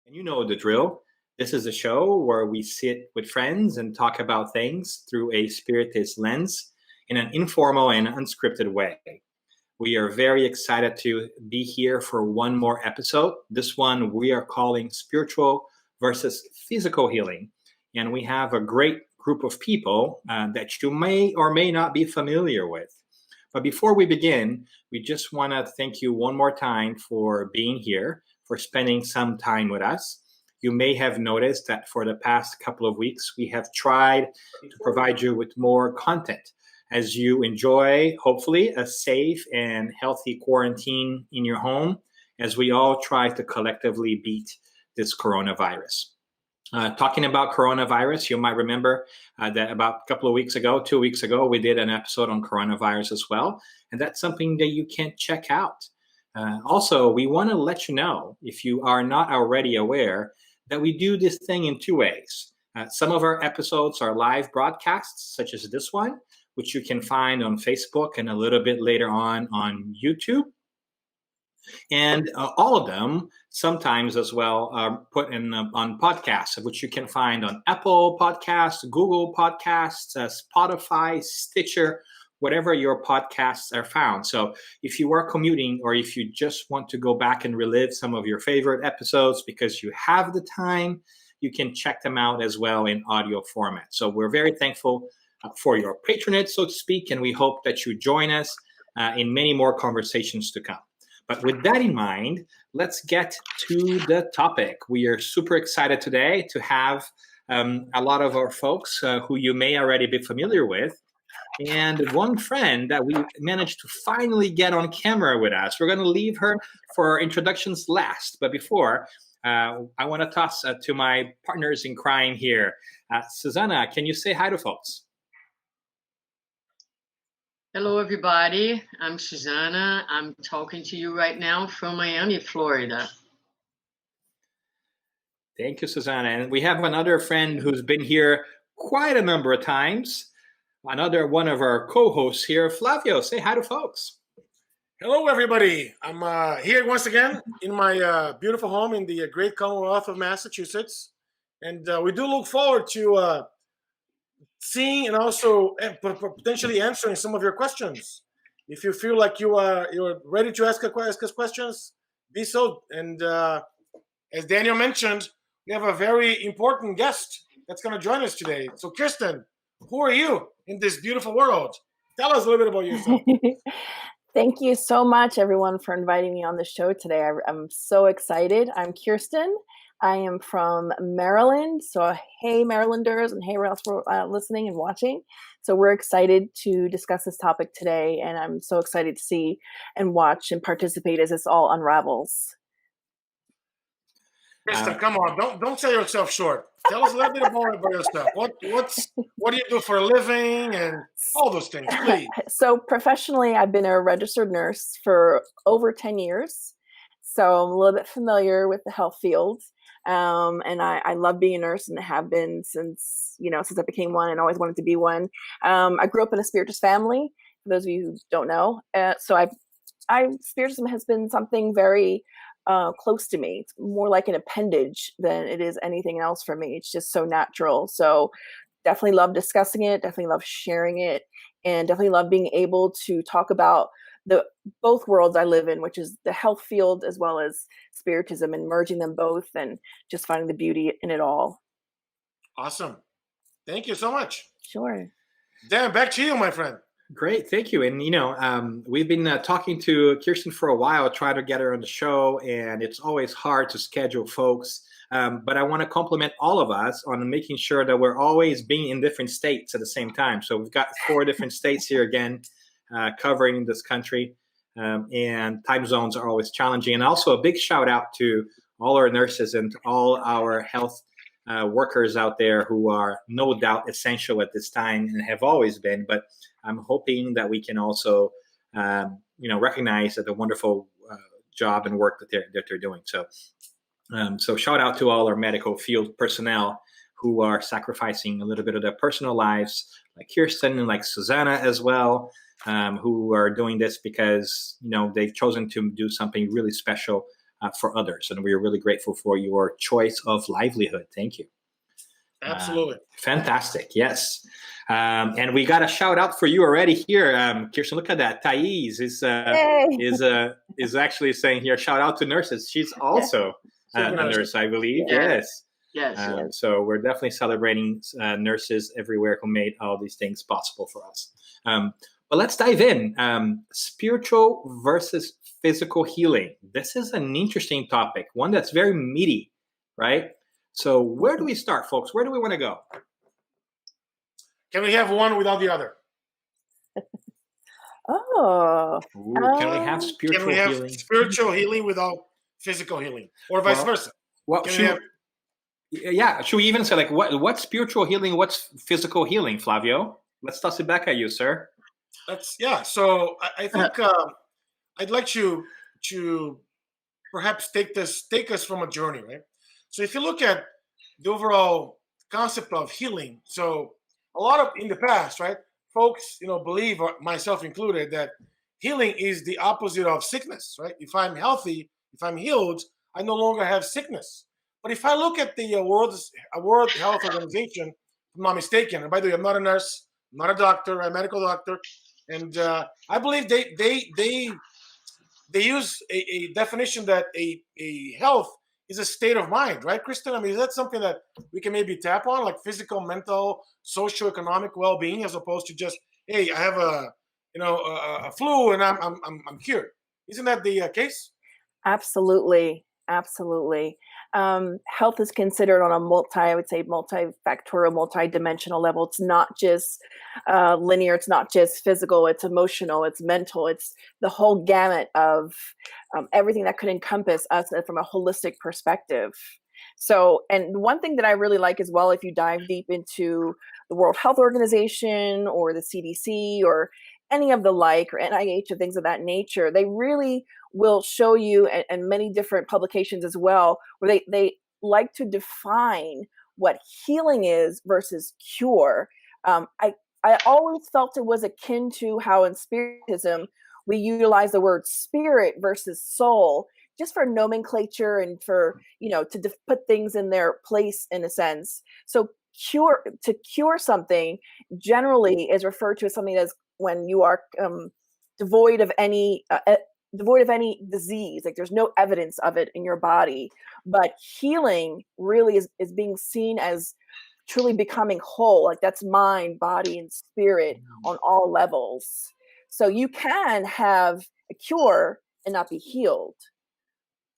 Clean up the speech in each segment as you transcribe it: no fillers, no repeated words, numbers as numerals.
And you know the drill. This is a show where we sit with friends and talk about things through a spiritist lens in an informal and unscripted way. We are very excited to be here for one more episode. This one we are calling Spiritual versus Physical Healing. And we have a great group of people that you may or may not be familiar with. But before we begin, we just want to thank you one more time for being here, for spending some time with us. You may have noticed that for the past couple of weeks, we have tried to provide you with more content as you enjoy, hopefully, a safe and healthy quarantine in your home as we all try to collectively beat this coronavirus. Talking about coronavirus, you might remember that about a couple of weeks ago, 2 weeks ago, we did an episode on coronavirus as well. And that's something that you can check out. Also, we want to let you know, if you are not already aware, that we do this thing in two ways. Some of our episodes are live broadcasts, such as this one, which you can find on Facebook and a little bit later on YouTube. And all of them sometimes as well are put in on podcasts, which you can find on Apple Podcasts, Google Podcasts, Spotify, Stitcher, whatever your podcasts are found. So if you are commuting or if you just want to go back and relive some of your favorite episodes because you have the time, you can check them out as well in audio format. So we're very thankful for your patronage, so to speak, and we hope that you join us in many more conversations to come. But with that in mind, let's get to the topic. We are super excited today to have a lot of our folks who you may already be familiar with, and one friend that we managed to finally get on camera with us. We're going to leave her for introductions last. But before, I want to toss to my partners in crime here. Susanna, can you say hi to folks? Hello, everybody. I'm Susanna. I'm talking to you right now from Miami, Florida. Thank you, Susanna. And we have another friend who's been here quite a number of times. Another one of our co-hosts here, Flavio. Say hi to folks. Hello, everybody. I'm here once again in my beautiful home in the great Commonwealth of Massachusetts. And we do look forward to seeing and also potentially answering some of your questions. If you feel like you're ready to ask us questions, be so. And as Daniel mentioned, we have a very important guest that's going to join us today. So, Kirsten, who are you in this beautiful world? Tell us a little bit about yourself. Thank you so much, everyone, for inviting me on the show today. I'm so excited. I'm Kirsten. I am from Maryland. So, hey, Marylanders, and hey, everyone else for listening and watching. So we're excited to discuss this topic today, and I'm so excited to see and watch and participate as this all unravels. Kristen, come on, don't sell yourself short. Tell us a little bit more about yourself. What do you do for a living and all those things, please? So professionally, I've been a registered nurse for over 10 years. So I'm a little bit familiar with the health field. And I love being a nurse and have been since I became one and always wanted to be one. I grew up in a Spiritist family, for those of you who don't know. So Spiritism has been something very close to me. It's more like an appendage than it is anything else for me. It's just so natural. So definitely love discussing it, definitely love sharing it, and definitely love being able to talk about both worlds I live in, which is the health field as well as Spiritism, and merging them both and just finding the beauty in it all. Awesome. Thank you so much. Sure. Dan, back to you, my friend. Great, thank you. And we've been talking to Kirsten for a while, trying to get her on the show, and it's always hard to schedule folks. But I want to compliment all of us on making sure that we're always being in different states at the same time. So we've got 4 different states here again, covering this country, and time zones are always challenging. And also a big shout out to all our nurses and to all our health workers out there who are no doubt essential at this time and have always been. But I'm hoping that we can also, recognize the wonderful job and work that they're doing. So shout out to all our medical field personnel who are sacrificing a little bit of their personal lives, like Kirsten and like Susanna as well, who are doing this because they've chosen to do something really special for others. And we're really grateful for your choice of livelihood. Thank you. Absolutely. Fantastic. Yes. And we got a shout out for you already here. Kirsten, look at that. Thais is actually saying here, shout out to nurses. She's also a nurse, I believe. Yes. So we're definitely celebrating nurses everywhere who made all these things possible for us. But let's dive in. Spiritual versus physical healing. This is an interesting topic, one that's very meaty, right? So where do we start, folks? Where do we want to go? Can we have one without the other? Can we have spiritual healing? Spiritual healing without physical healing, or vice versa? Well, should we even say like what's spiritual healing? What's physical healing, Flavio? Let's toss it back at you, sir. So I think I'd like you to perhaps take us from a journey, right? So if you look at the overall concept of healing, so a lot of in the past, right, folks, believe, myself included, that healing is the opposite of sickness, right? If I'm healthy, if I'm healed, I no longer have sickness. But if I look at the World Health Organization, if I'm not mistaken, and by the way, I'm not a nurse, I'm not a doctor, I'm a medical doctor, and I believe they use a definition that a health is a state of mind, right, Kristen? I mean, is that something that we can maybe tap on, like physical, mental, socioeconomic well-being, as opposed to just, hey, I have a flu and I'm cured? Isn't that the case? Absolutely. Health is considered on a multifactorial, multidimensional level. It's not just linear. It's not just physical. It's emotional. It's mental. It's the whole gamut of everything that could encompass us from a holistic perspective. So, and one thing that I really like as well, if you dive deep into the World Health Organization or the CDC or any of the like, or NIH, or things of that nature, they really will show you, and many different publications as well, where they like to define what healing is versus cure. I always felt it was akin to how in Spiritism we utilize the word spirit versus soul, just for nomenclature and for, to put things in their place in a sense. So to cure something generally is referred to as something that's when you are devoid of any disease, like there's no evidence of it in your body. But healing really is being seen as truly becoming whole, like that's mind, body, and spirit on all levels. So you can have a cure and not be healed.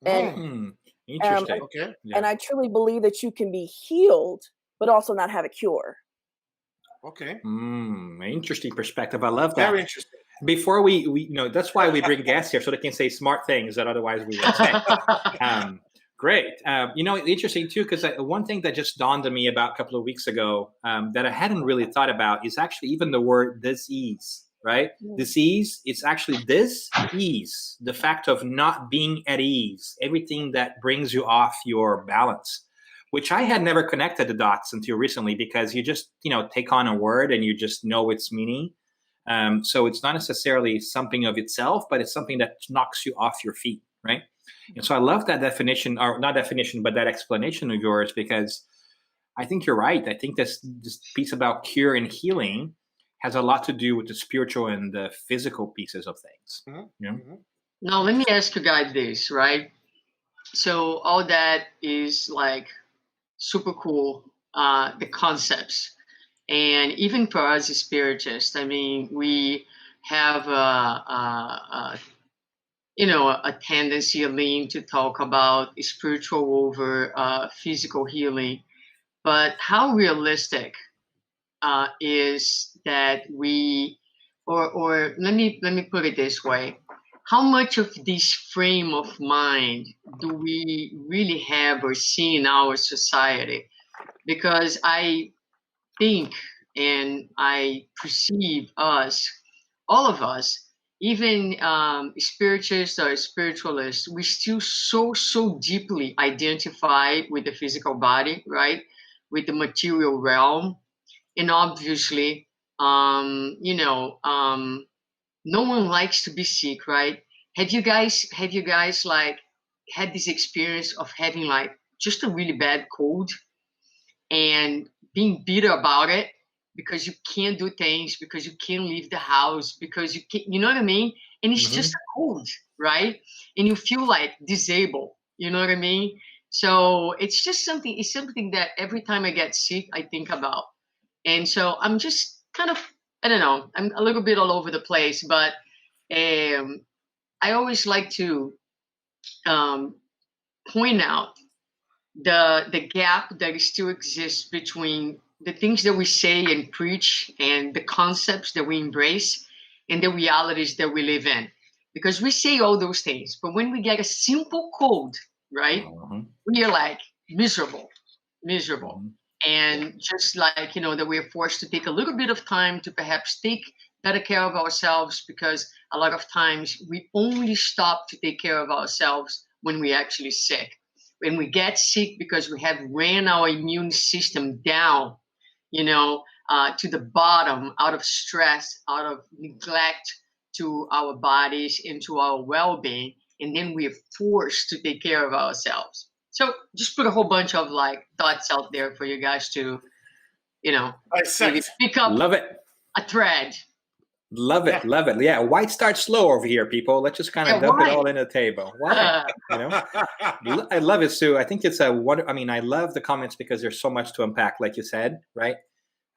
And interesting. And I truly believe that you can be healed but also not have a cure. Okay. Interesting perspective. I love that. Very interesting. Before we that's why we bring guests here, so they can say smart things that otherwise we wouldn't say. Great. Interesting too, because one thing that just dawned on me about a couple of weeks ago that I hadn't really thought about is actually even the word disease, right? Disease, it's actually dis-ease, the fact of not being at ease, everything that brings you off your balance, which I had never connected the dots until recently, because you just, take on a word and you just know its meaning. So it's not necessarily something of itself, but it's something that knocks you off your feet, right? And so I love that definition, or not definition, but that explanation of yours, because I think you're right. I think this piece about cure and healing has a lot to do with the spiritual and the physical pieces of things. Now, let me ask you guys this, right? So all that is like super cool, the concepts. And even for us as spiritists, I mean, we have a tendency, a lean to talk about spiritual over physical healing. But how realistic is that we, or let me put it this way: how much of this frame of mind do we really have or see in our society? Because I think and I perceive us, all of us, even spiritists or spiritualists, we still so deeply identify with the physical body, right? With the material realm. And obviously, no one likes to be sick, right? Have you guys like had this experience of having like just a really bad cold and being bitter about it because you can't do things, because you can't leave the house, because you can't, you know what I mean? And it's just a cold, right? And you feel like disabled, you know what I mean? So it's just something, it's something that every time I get sick, I think about. And so I'm just kind of, I don't know, I'm a little bit all over the place, but I always like to point out the gap that still exists between the things that we say and preach and the concepts that we embrace and the realities that we live in. Because we say all those things, but when we get a simple cold, right, we are like miserable. And just like, you know, that we're forced to take a little bit of time to perhaps take better care of ourselves, because a lot of times we only stop to take care of ourselves when we're actually sick. When we get sick because we have ran our immune system down, you know, to the bottom, out of stress, out of neglect to our bodies and to our well-being, and then we're forced to take care of ourselves. So just put a whole bunch of like thoughts out there for you guys to, you know, maybe pick up. Love it. A thread. Love it. Love it. Yeah. Why start slow over here, people? Let's just kind of dump it all in the table. Why? You know, I love it, Sue. I think it's a wonder. I mean, I love the comments because there's so much to unpack, like you said, right?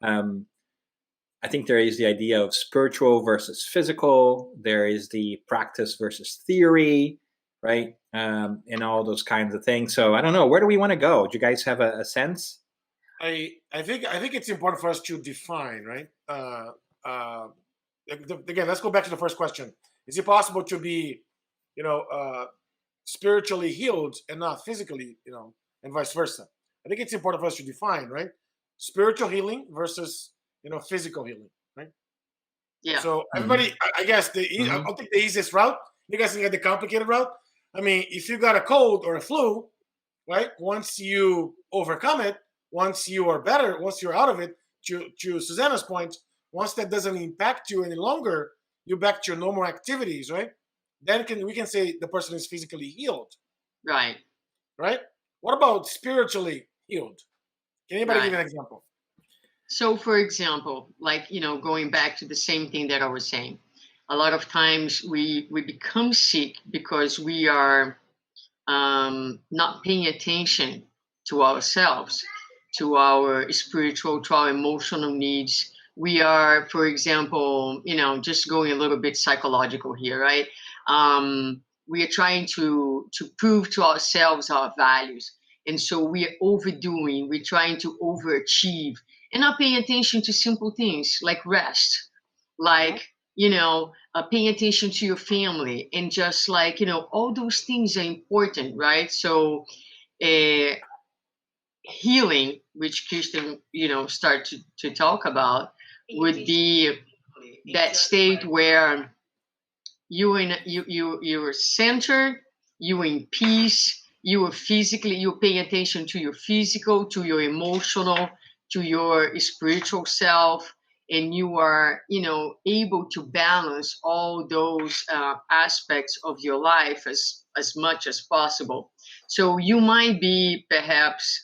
I think there is the idea of spiritual versus physical. There is the practice versus theory, right? And all those kinds of things. So I don't know. Where do we want to go? Do you guys have a sense? I think it's important for us to define, right? Again, let's go back to the first question. Is it possible to be, you know, spiritually healed and not physically, you know, and vice versa? I think it's important for us to define, right? Spiritual healing versus, you know, physical healing, right? Yeah. So everybody, I guess I'll take the easiest route. You guys can get the complicated route. I mean, if you got a cold or a flu, right? Once you overcome it, once you are better, once you're out of it, to Susanna's point, once that doesn't impact you any longer, you're back to your normal activities, right? Then we can say the person is physically healed. Right. Right? What about spiritually healed? Can anybody give an example? So, for example, like, you know, going back to the same thing that I was saying, a lot of times we become sick because we are not paying attention to ourselves, to our spiritual, to our emotional needs. We are, for example, you know, just going a little bit psychological here, right? We are trying to prove to ourselves our values. And so we are overdoing, we're trying to overachieve and not paying attention to simple things like rest, like, you know, paying attention to your family, and just like, you know, all those things are important, right? So healing, which Kirsten, you know, start to talk about, would be that state where you're centered, you're in peace, you are physically, you're paying attention to your physical, to your emotional, to your spiritual self, and you are, you know, able to balance all those aspects of your life as much as possible. So you might be perhaps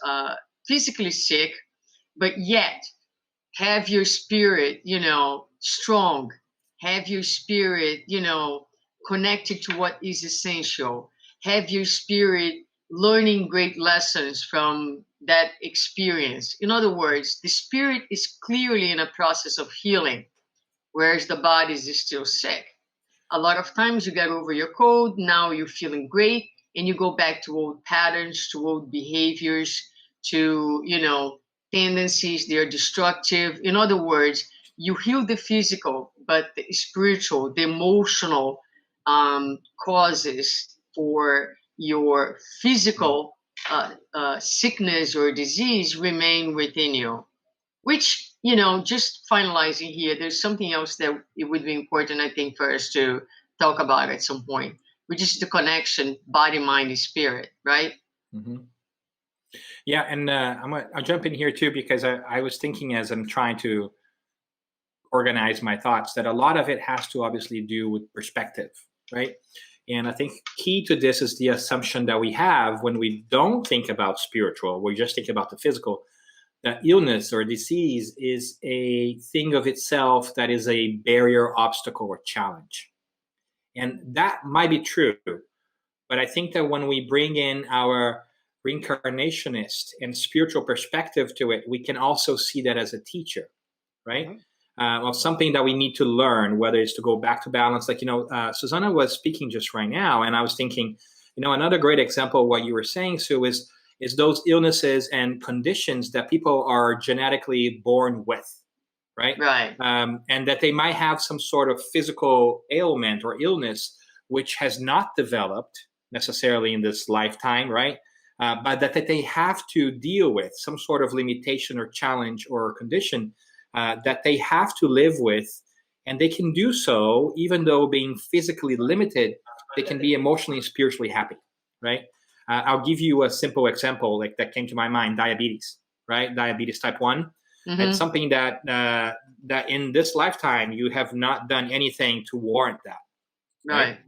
physically sick, but yet have your spirit, you know, strong, have your spirit, you know, connected to what is essential, have your spirit learning great lessons from that experience. In other words, the spirit is clearly in a process of healing, whereas the body is still sick. A lot of times you get over your cold, now you're feeling great, and you go back to old patterns, to old behaviors, to, you know, tendencies, they're destructive. In other words, you heal the physical, but the spiritual, the emotional causes for your physical sickness or disease remain within you. Which, you know, just finalizing here, there's something else that it would be important, I think, for us to talk about at some point, which is the connection body, mind, and spirit, right? Yeah, and I'll jump in here too, because I was thinking as I'm trying to organize my thoughts that a lot of it has to obviously do with perspective, right? And I think key to this is the assumption that we have when we don't think about spiritual, we just think about the physical, that illness or disease is a thing of itself that is a barrier, obstacle, or challenge. And that might be true. But I think that when we bring in our reincarnationist and spiritual perspective to it, we can also see that as a teacher, right? Of something that we need to learn, whether it's to go back to balance. Like, Susanna was speaking just right now, and I was thinking, another great example of what you were saying, Sue, is those illnesses and conditions that people are genetically born with, right? Right. And that they might have some sort of physical ailment or illness which has not developed necessarily in this lifetime, right? But that they have to deal with some sort of limitation or challenge or condition that they have to live with, and they can do so even though being physically limited, they can be emotionally and spiritually happy, right? I'll give you a simple example like that came to my mind: diabetes, right? Diabetes type 1. It's something that that in this lifetime you have not done anything to warrant that, Right.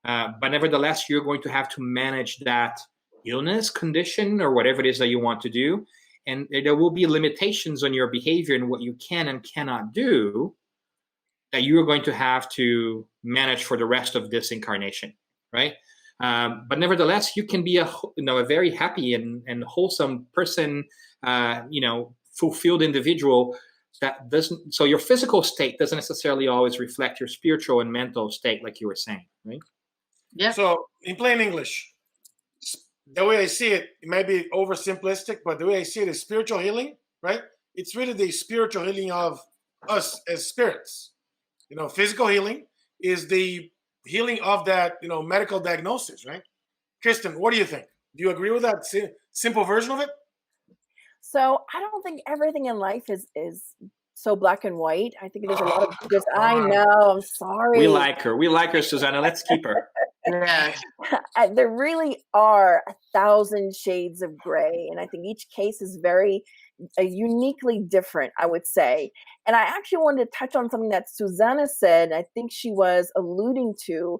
But nevertheless, you're going to have to manage that illness, condition, or whatever it is that you want to do. And there will be limitations on your behavior and what you can and cannot do that you're going to have to manage for the rest of this incarnation, right? But nevertheless, you can be a very happy and wholesome person, fulfilled individual that doesn't. So your physical state doesn't necessarily always reflect your spiritual and mental state, like you were saying, right? Yeah. So in plain English, the way I see it, it might be oversimplistic, but the way I see it is spiritual healing, right? It's really the spiritual healing of us as spirits. Physical healing is the healing of that, medical diagnosis, right? Kristen, what do you think? Do you agree with that simple version of it? So I don't think everything in life is so black and white. I think there's a lot of just. I know. I'm sorry. We like her, Susanna. Let's keep her. Yeah. There really are 1,000 shades of gray, and I think each case is very uniquely different, I would say. And I actually wanted to touch on something that Susanna said, and I think she was alluding to,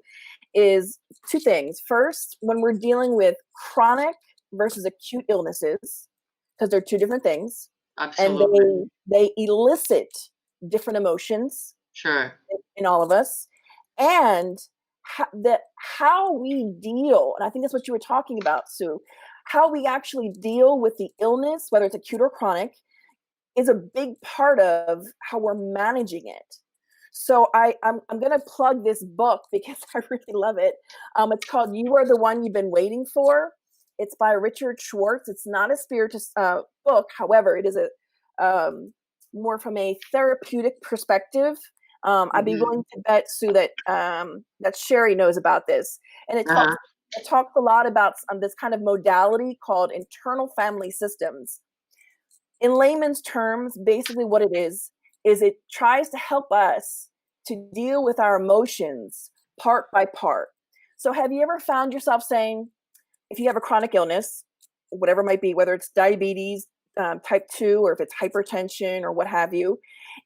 is two things. First, when we're dealing with chronic versus acute illnesses, because they're two different things. Absolutely. And they elicit different emotions. Sure. In all of us. And how we deal, and I think that's what you were talking about, Sue, how we actually deal with the illness, whether it's acute or chronic, is a big part of how we're managing it. So I'm going to plug this book because I really love it. It's called You Are the One You've Been Waiting For. It's by Richard Schwartz. It's not a spiritist book. However, it is a more from a therapeutic perspective. I'd be willing to bet, Sue, that Sherry knows about this. And it talks a lot about this kind of modality called internal family systems. In layman's terms, basically what it is it tries to help us to deal with our emotions part by part. So have you ever found yourself saying, if you have a chronic illness, whatever it might be, whether it's diabetes, type 2, or if it's hypertension or what have you,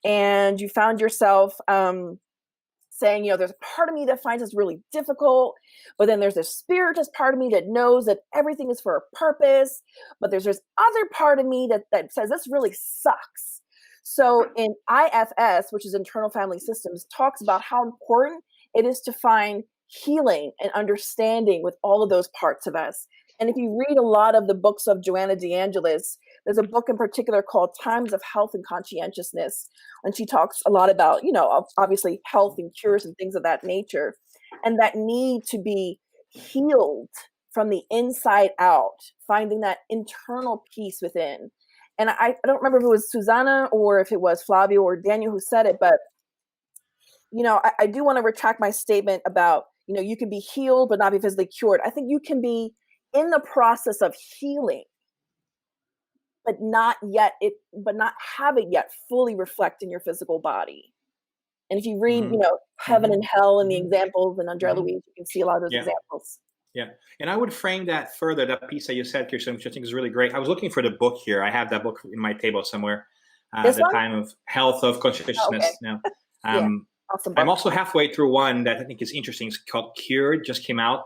and you found yourself saying, there's a part of me that finds this really difficult, but then there's this spiritist part of me that knows that everything is for a purpose, but there's this other part of me that says this really sucks. So in IFS, which is Internal Family Systems, talks about how important it is to find healing and understanding with all of those parts of us. And if you read a lot of the books of Joanna DeAngelis, there's a book in particular called Times of Health and Conscientiousness, and she talks a lot about, obviously health and cures and things of that nature, and that need to be healed from the inside out, finding that internal peace within. And I don't remember if it was Susanna or if it was Flavio or Daniel who said it, but I do want to retract my statement about, you can be healed but not be physically cured. I think you can be in the process of healing, but not have it yet fully reflect in your physical body. And if you read, Heaven and Hell and the examples and Andrea Louise, you can see a lot of those examples. Yeah. And I would frame that further, that piece that you said, Kirsten, which I think is really great. I was looking for the book here. I have that book in my table somewhere. The Time of Health of Consciousness now. Awesome I'm book. also halfway through one that I think is interesting. It's called Cured, just came out.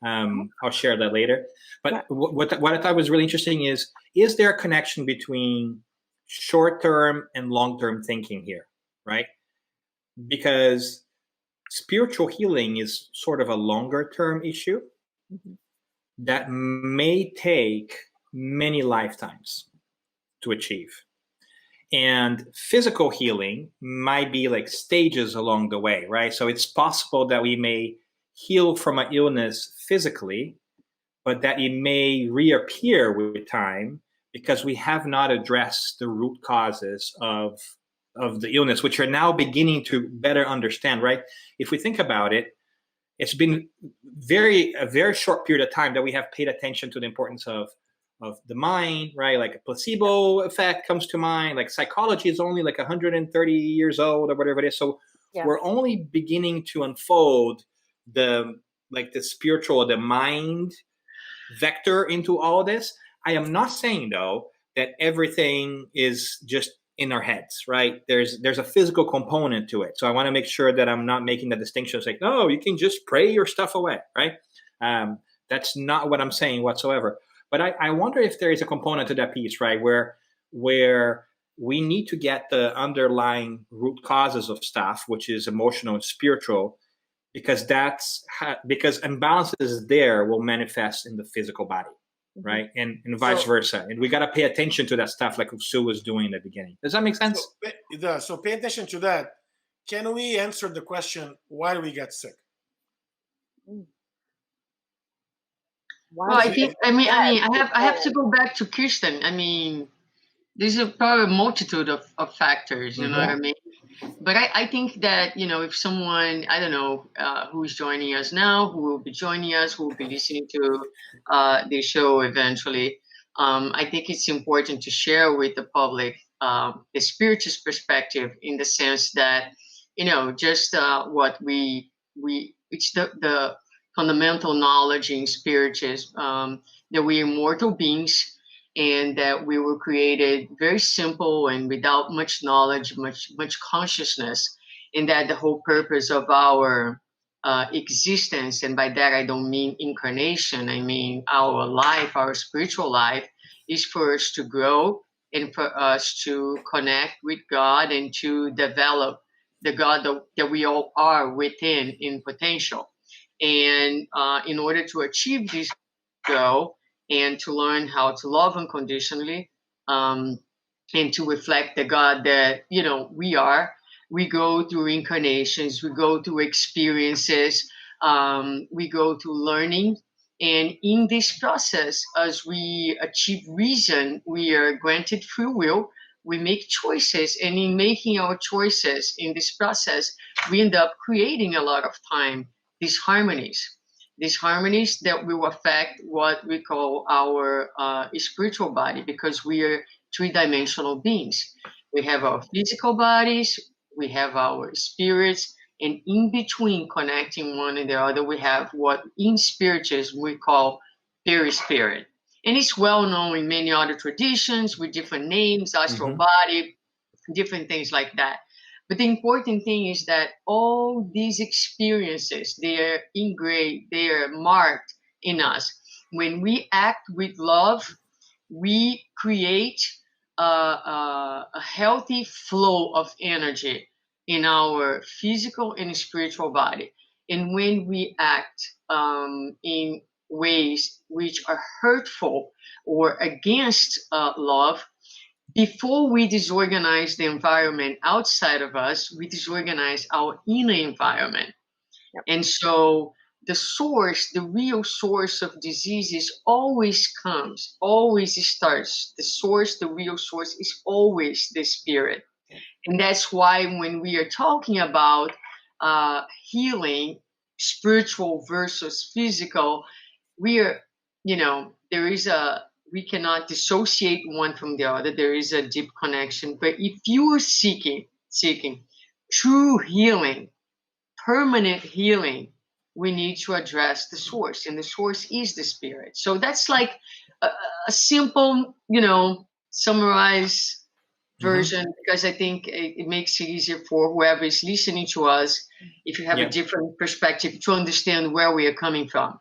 I'll share that later. But Yeah. what I thought was really interesting is there a connection between short-term and long-term thinking here, right? Because spiritual healing is sort of a longer-term issue that may take many lifetimes to achieve. And physical healing might be like stages along the way, right? So it's possible that we may heal from an illness physically, but that it may reappear with time because we have not addressed the root causes of the illness, which are now beginning to better understand, right? If we think about it, it's been a very short period of time that we have paid attention to the importance of the mind, right? Like a placebo effect comes to mind. Like psychology is only like 130 years old or whatever it is. So we're only beginning to unfold the spiritual, the mind vector into all of this. I am not saying though that everything is just in our heads, right? There's a physical component to it. So I want to make sure that I'm not making the distinction. It's like, no, you can just pray your stuff away, right? That's not what I'm saying whatsoever. But I wonder if there is a component to that piece, right? Where we need to get the underlying root causes of stuff, which is emotional and spiritual, because because imbalances there will manifest in the physical body, right? And vice versa. And we got to pay attention to that stuff like Sue was doing in the beginning. Does that make sense? So, it does. So pay attention to that. Can we answer the question, why do we get sick? Well, I have to go back to Kirsten. I mean, there's probably a multitude of factors, you know what I mean? But I think that, if someone, I don't know, who is joining us now, who will be joining us, who will be listening to the show eventually, I think it's important to share with the public the spiritist perspective, in the sense that, just what it's the fundamental knowledge in spiritism, that we are mortal beings, and that we were created very simple and without much knowledge, much consciousness, and that the whole purpose of our existence, and by that I don't mean incarnation, I mean our life, our spiritual life, is for us to grow and for us to connect with God and to develop the God that we all are within in potential. And in order to achieve this goal, and to learn how to love unconditionally, and to reflect the God that we are. We go through incarnations, we go through experiences, we go through learning, and in this process, as we achieve reason, we are granted free will. We make choices, and in making our choices in this process, we end up creating a lot of time these harmonies that will affect what we call our spiritual body, because we are three-dimensional beings. We have our physical bodies, we have our spirits, and in between, connecting one and the other, we have what in Spiritism we call perispirit. And it's well known in many other traditions with different names, astral body, different things like that. But the important thing is that all these experiences, they're engraved, they're marked in us. When we act with love, we create a healthy flow of energy in our physical and spiritual body. And when we act in ways which are hurtful or against love, before we disorganize the environment outside of us, we disorganize our inner environment. And so the real source of diseases always starts. The real source is always the spirit. And that's why when we are talking about healing, spiritual versus physical, we cannot dissociate one from the other. There is a deep connection. But if you are seeking true healing, permanent healing, we need to address the source, and the source is the spirit. So that's like a simple, summarize version, because I think it makes it easier for whoever is listening to us, if you have a different perspective, to understand where we are coming from.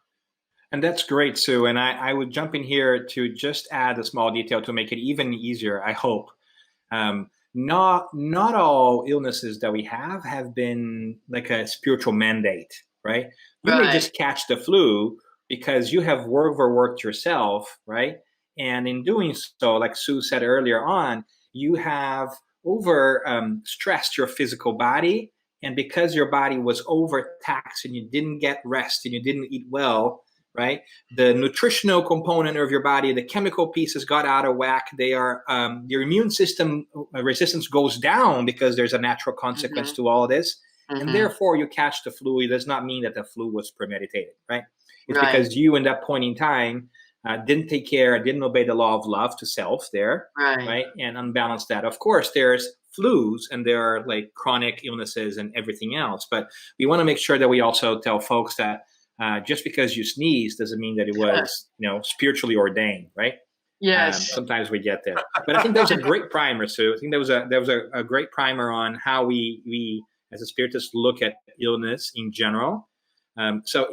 And that's great, Sue. And I would jump in here to just add a small detail to make it even easier, I hope. Not all illnesses that we have been like a spiritual mandate, right? You may just catch the flu because you have overworked yourself, right? And in doing so, like Sue said earlier on, you have stressed your physical body. And because your body was overtaxed and you didn't get rest and you didn't eat well, right? The nutritional component of your body, the chemical pieces got out of whack. They are your immune system resistance goes down because there's a natural consequence to all of this, and therefore you catch the flu. It does not mean that the flu was premeditated, right? It's because you, in that point in time, didn't take care, didn't obey the law of love to self there, right? And unbalanced that. Of course, there's flus and there are like chronic illnesses and everything else, but we want to make sure that we also tell folks that just because you sneeze doesn't mean that it was, spiritually ordained, right? Yes. Sometimes we get there, but I think that was a great primer, Sue. I think there was a great primer on how we as a spiritist look at illness in general. So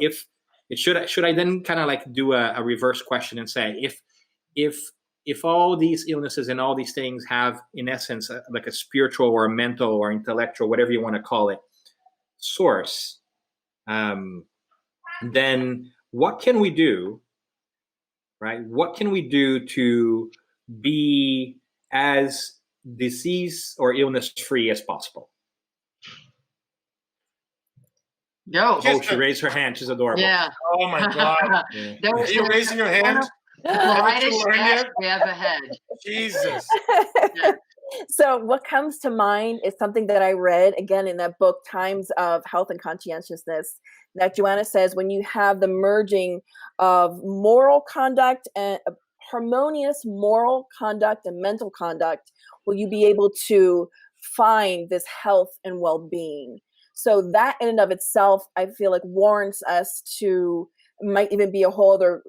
should I then kind of like do a reverse question and say if all these illnesses and all these things have in essence like a spiritual or a mental or intellectual, whatever you want to call it, source, then what can we do, right? What can we do to be as disease or illness free as possible? Go. Oh, she raised her hand. She's adorable. Yeah. Oh my God. Are you raising your hand? Brightest guest we ever had. Jesus. So what comes to mind is something that I read again in that book, Times of Health and Conscientiousness, that Joanna says when you have the merging of moral conduct and harmonious moral conduct and mental conduct, will you be able to find this health and well-being. So that in and of itself, I feel like warrants us to, might even be a whole other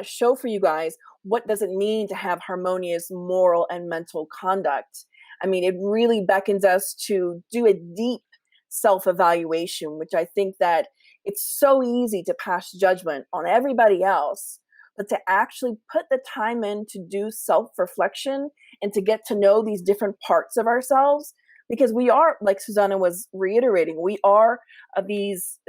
show for you guys. What does it mean to have harmonious moral and mental conduct? I mean, it really beckons us to do a deep self-evaluation, which I think that it's so easy to pass judgment on everybody else, but to actually put the time in to do self-reflection and to get to know these different parts of ourselves, because we are, like Susanna was reiterating, we are these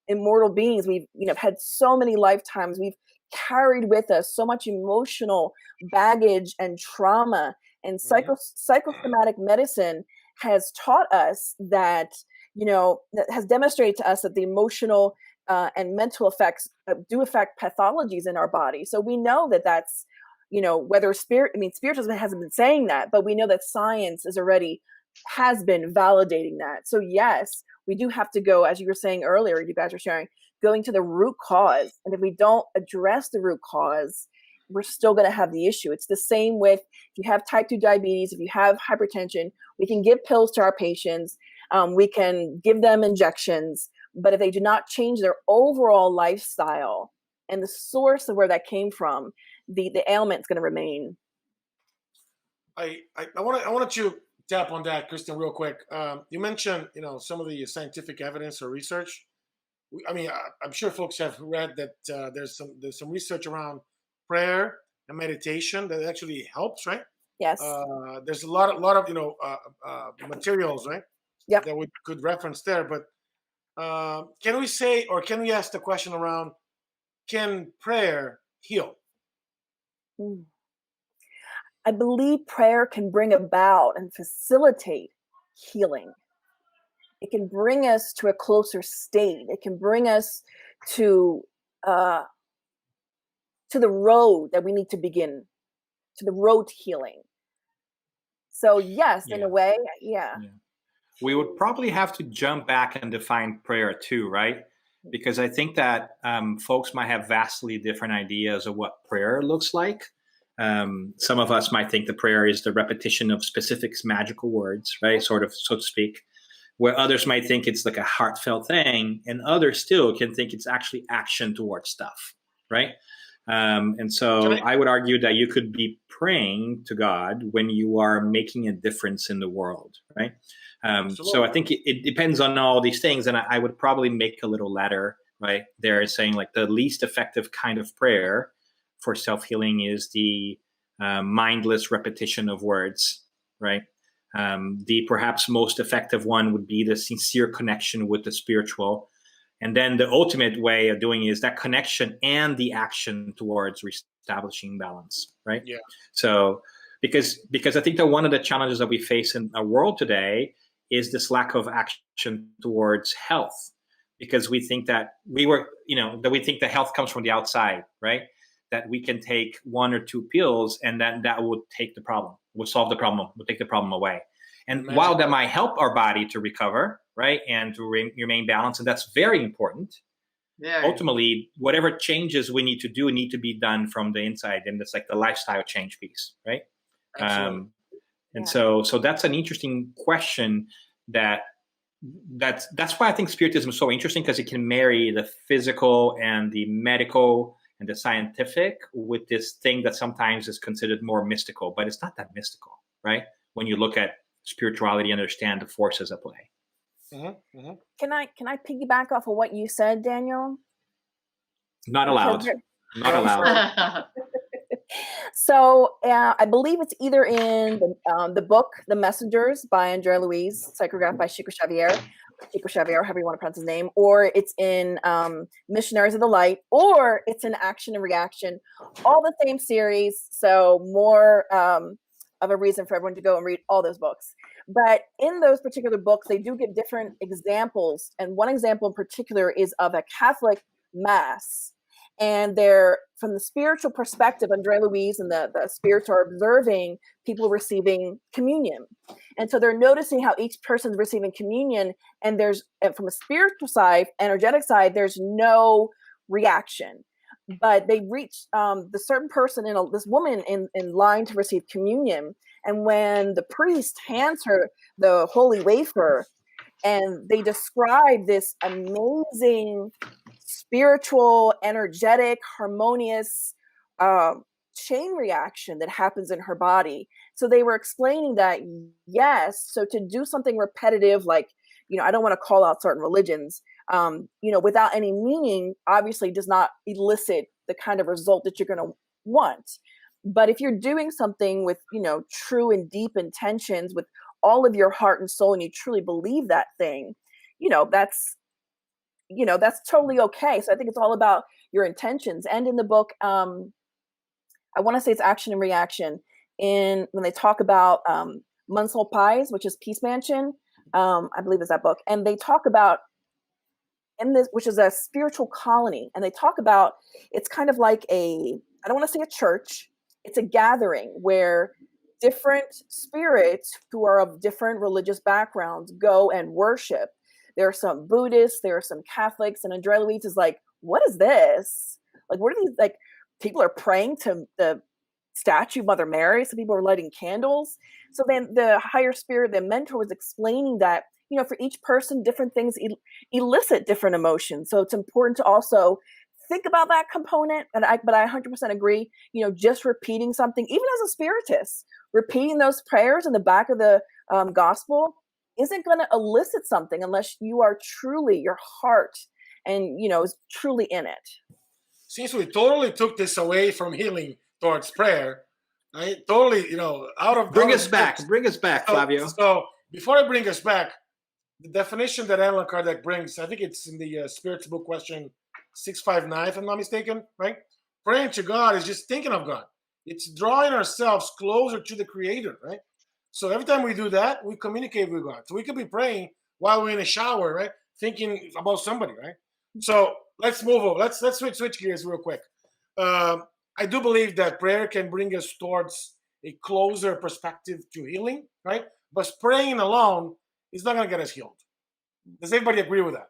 immortal beings. We've had so many lifetimes. We've carried with us so much emotional baggage and trauma, and psychosomatic medicine has taught us that, that has demonstrated to us that the emotional and mental effects do affect pathologies in our body. So we know that that's, whether spiritism hasn't been saying that, but we know that science has been validating that. So yes, we do have to go, as you were saying earlier, you guys were sharing, going to the root cause. And if we don't address the root cause, we're still going to have the issue. It's the same with, if you have type 2 diabetes, if you have hypertension, we can give pills to our patients. We can give them injections, but if they do not change their overall lifestyle and the source of where that came from, the ailment is going to remain. I wanted to tap on that, Kristen, real quick. You mentioned, some of the scientific evidence or research. I mean, I'm sure folks have read that there's some research around prayer and meditation that actually helps, right? Yes. There's a lot of materials, right? Yeah. That we could reference there. But can we say, or can we ask the question around, can prayer heal? I believe prayer can bring about and facilitate healing. It can bring us to a closer state. It can bring us to the road that we need to begin, to the road to healing. So yes, in a way, yeah. We would probably have to jump back and define prayer too, right? Because I think that folks might have vastly different ideas of what prayer looks like. Some of us might think the prayer is the repetition of specific magical words, right? Sort of, so to speak. Where others might think it's like a heartfelt thing, and others still can think it's actually action towards stuff, right? And so I would argue that you could be praying to God when you are making a difference in the world, right? So I think it depends on all these things. And I would probably make a little ladder right there saying like the least effective kind of prayer for self-healing is the mindless repetition of words, right? The perhaps most effective one would be the sincere connection with the spiritual. And then the ultimate way of doing it is that connection and the action towards reestablishing balance, right? Yeah. So because I think that one of the challenges that we face in our world today is this lack of action towards health, because we think that we think that health comes from the outside, right? That we can take 1 or 2 pills and then that would solve the problem, would take the problem away. And while that might help our body to recover, right, and to remain balanced, and that's very important, ultimately, whatever changes we need to do need to be done from the inside, and it's like the lifestyle change piece, right? So that's an interesting question. That's why I think Spiritism is so interesting, because it can marry the physical and the medical and the scientific with this thing that sometimes is considered more mystical, but it's not that mystical, right? When you look at spirituality and understand the forces at play. Mm-hmm. Mm-hmm. Can I piggyback off of what you said, Daniel? Not allowed. Not allowed. So I believe it's either in the book The Messengers by Andrea Louise, psychographed by Chico Xavier, however you want to pronounce his name, or it's in Missionaries of the Light, or it's in Action and Reaction, all the same series. So more of a reason for everyone to go and read all those books. But in those particular books, they do give different examples. And one example in particular is of a Catholic mass. And they're, from the spiritual perspective, Andrea Louise and the spirits are observing people receiving communion. And so they're noticing how each person's receiving communion, and from a spiritual side, energetic side, there's no reaction. But they reach the certain person, this woman in line to receive communion. And when the priest hands her the holy wafer, and they describe this amazing spiritual, energetic, harmonious chain reaction that happens in her body. So they were explaining that, yes, so to do something repetitive, like, I don't want to call out certain religions, without any meaning, obviously does not elicit the kind of result that you're going to want. But if you're doing something with, true and deep intentions, with all of your heart and soul, and you truly believe that thing, that's totally okay. So I think it's all about your intentions. And in the book, I want to say it's Action and Reaction, when they talk about Munsell Pies, which is Peace Mansion, I believe is that book. And they talk about, which is a spiritual colony. And they talk about, it's kind of like I don't want to say a church, it's a gathering where different spirits who are of different religious backgrounds go and worship. There are some Buddhists, there are some Catholics, and Andrea Louise is like, what is this? Like, what are these, like, people are praying to the statue of Mother Mary, some people are lighting candles. So then the higher spirit, the mentor, was explaining that, for each person, different things elicit different emotions. So it's important to also think about that component. But I 100% agree, just repeating something, even as a spiritist, repeating those prayers in the back of the gospel isn't going to elicit something unless you are truly, your heart and, is truly in it. Since we totally took this away from healing towards prayer, right? Totally, out of... Bring us back, Flavio. So before I bring us back, the definition that Allan Kardec brings, I think it's in the Spirits Book question 659, if I'm not mistaken, right? Praying to God is just thinking of God. It's drawing ourselves closer to the Creator, right? So every time we do that, we communicate with God. So we could be praying while we're in a shower, right? Thinking about somebody, right? So let's move over. Let's switch gears real quick. I do believe that prayer can bring us towards a closer perspective to healing, right? But praying alone is not going to get us healed. Does everybody agree with that?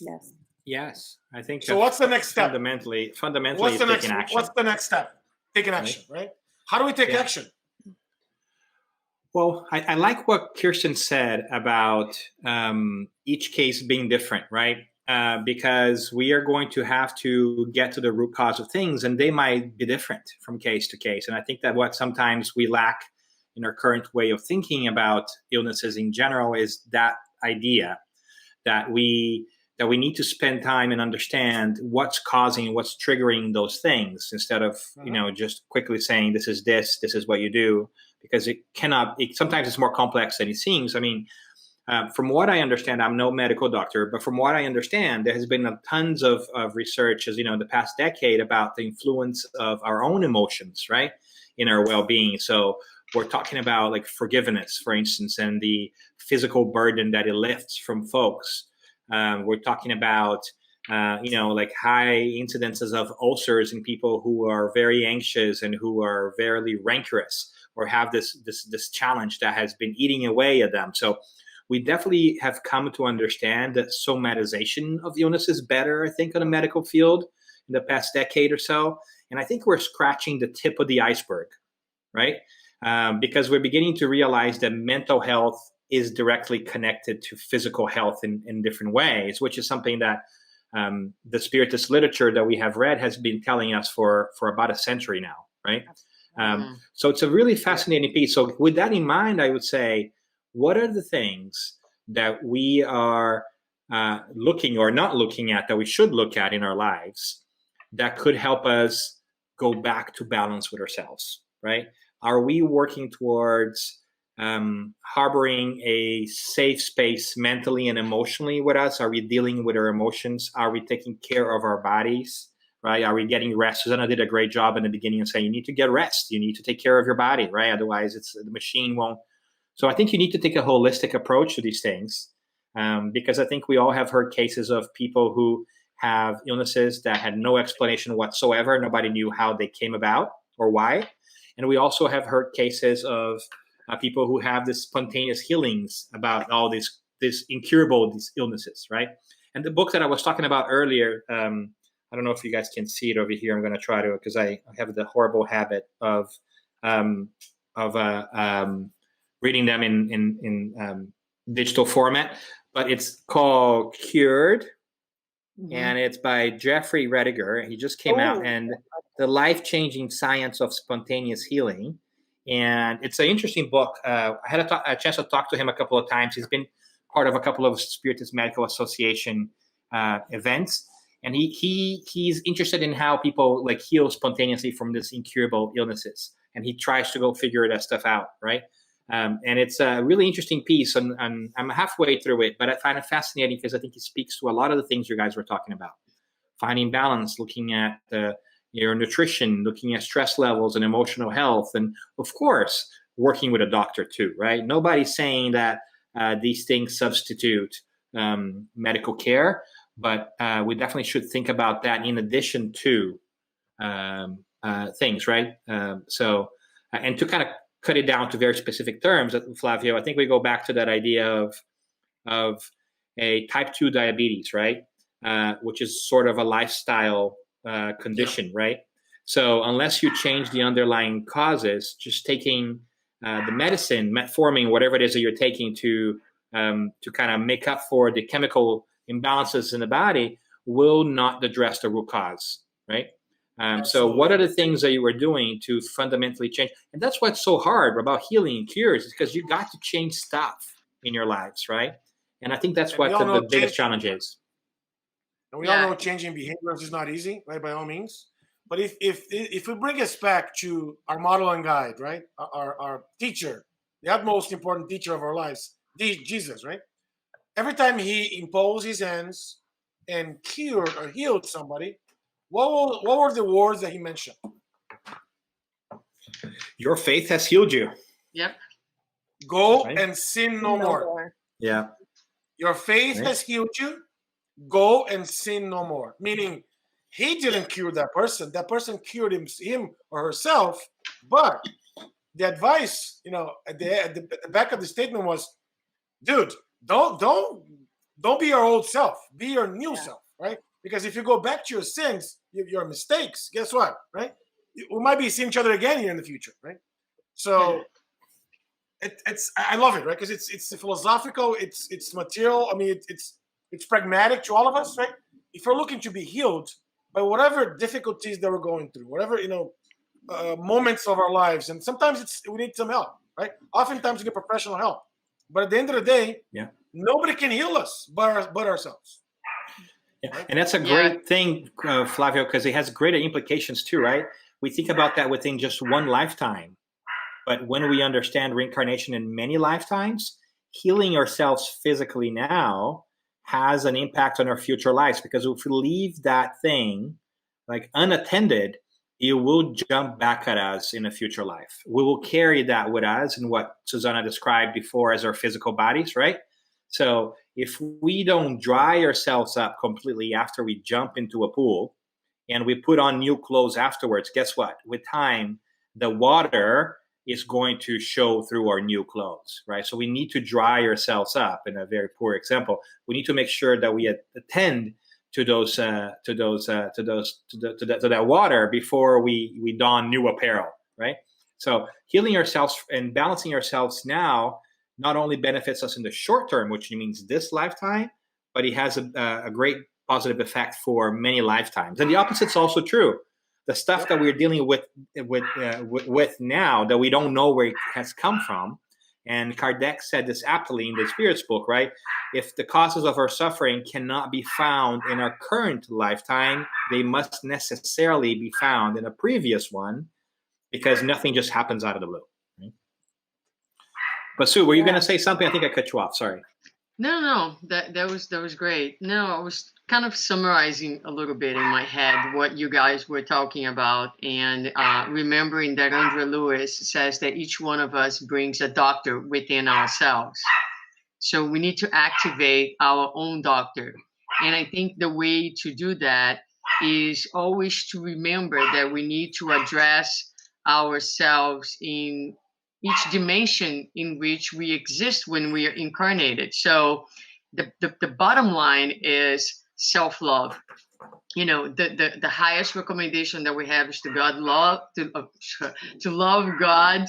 Yes. Yes, I think. So what's the next step? Fundamentally, what's the next action. What's the next step? Taking action, right? How do we take action? Well, I like what Kirsten said about each case being different, right? because we are going to have to get to the root cause of things, and they might be different from case to case. And I think that what sometimes we lack in our current way of thinking about illnesses in general is that idea that we need to spend time and understand what's causing, what's triggering those things, instead of just quickly saying this is what you do, because sometimes it's more complex than it seems. I mean, from what I understand, I'm no medical doctor, but from what I understand, there has been tons of research, as the past decade, about the influence of our own emotions, right, in our well-being. So we're talking about like forgiveness, for instance, and the physical burden that it lifts from folks. We're talking about, like high incidences of ulcers in people who are very anxious and who are very rancorous, or have this challenge that has been eating away at them. So we definitely have come to understand that somatization of illnesses better, I think, in the medical field in the past decade or so. And I think we're scratching the tip of the iceberg, right? Because we're beginning to realize that mental health is directly connected to physical health in different ways, which is something that the Spiritist literature that we have read has been telling us for about a century now, right? So it's a really fascinating piece. So with that in mind, I would say, what are the things that we are looking or not looking at, that we should look at in our lives, that could help us go back to balance with ourselves, right? Are we working towards harboring a safe space mentally and emotionally with us? Are we dealing with our emotions? Are we taking care of our bodies, right? Are we getting rest? Susanna did a great job in the beginning of saying, you need to get rest. You need to take care of your body, right? Otherwise, the machine won't. So I think you need to take a holistic approach to these things, because I think we all have heard cases of people who have illnesses that had no explanation whatsoever. Nobody knew how they came about or why. And we also have heard cases of people who have this spontaneous healings about all this incurable these illnesses, right? And the book that I was talking about earlier, I don't know if you guys can see it over here. I'm going to try to, because I have the horrible habit of reading them in digital format, but it's called Cured, and it's by Jeffrey Rediger. He just came out, and The Life-Changing Science of Spontaneous Healing. And it's an interesting book. I had a chance to talk to him a couple of times. He's been part of a couple of Spiritist Medical Association events, and he's interested in how people like heal spontaneously from these incurable illnesses, and he tries to go figure that stuff out, right? And it's a really interesting piece, and I'm halfway through it, but I find it fascinating because I think it speaks to a lot of the things you guys were talking about. Finding balance, looking at your nutrition, looking at stress levels and emotional health, and of course, working with a doctor too, right? Nobody's saying that these things substitute medical care, but we definitely should think about that in addition to things, right? And to kind of cut it down to very specific terms, Flavio, I think we go back to that idea of a type 2 diabetes, right? Which is sort of a lifestyle condition, right? So unless you change the underlying causes, just taking the medicine, metformin, whatever it is that you're taking to kind of make up for the chemical imbalances in the body, will not address the root cause, right? So what are the things that you were doing to fundamentally change? And that's what's so hard about healing and cures, is because you got to change stuff in your lives, right? And I think that's what the biggest challenge is. And we all know changing behaviors is not easy, right? By all means. But if we bring us back to our model and guide, right? Our teacher, the utmost important teacher of our lives, Jesus, right? Every time he imposed his hands and cured or healed somebody, what were the words that he mentioned? Your faith has healed you. Yep. Go and sin no more. Yeah. Your faith has healed you. Go and sin no more. Meaning, he didn't cure that person. That person cured him or herself. But the advice, at the back of the statement was, dude, don't be your old self. Be your new self, right? Because if you go back to your sins, your mistakes, guess what, right? We might be seeing each other again here in the future, right? So I love it, right? Because it's philosophical, it's material. I mean, it's it's pragmatic to all of us, right? If we're looking to be healed by whatever difficulties that we're going through, whatever moments of our lives, and sometimes we need some help, right? Oftentimes we get professional help, but at the end of the day, Yeah. nobody can heal us but ourselves. Yeah. Right? And that's a great thing, Flavio, because it has greater implications too, right? We think about that within just one lifetime. But when we understand reincarnation in many lifetimes, healing ourselves physically now has an impact on our future lives. Because if we leave that thing like unattended, it will jump back at us in a future life. We will carry that with us in what Susanna described before as our physical bodies, right? So if we don't dry ourselves up completely after we jump into a pool and we put on new clothes afterwards, guess what? With time, the water is going to show through our new clothes, right? So we need to dry ourselves up. In a very poor example, we need to make sure that we attend to that water before we don new apparel, right? So healing ourselves and balancing ourselves now not only benefits us in the short term, which means this lifetime, but it has a great positive effect for many lifetimes. And the opposite is also true. The stuff that we're dealing with now that we don't know where it has come from. And Kardec said this aptly in the Spirits book, right? If the causes of our suffering cannot be found in our current lifetime, they must necessarily be found in a previous one, because nothing just happens out of the blue. Right? But Sue, were you going to say something? I think I cut you off. Sorry. No, that was great. No, I was kind of summarizing a little bit in my head what you guys were talking about, and remembering that Andrew Lewis says that each one of us brings a doctor within ourselves. So we need to activate our own doctor. And I think the way to do that is always to remember that we need to address ourselves in each dimension in which we exist when we are incarnated. So the bottom line is self-love. The highest recommendation that we have is to love God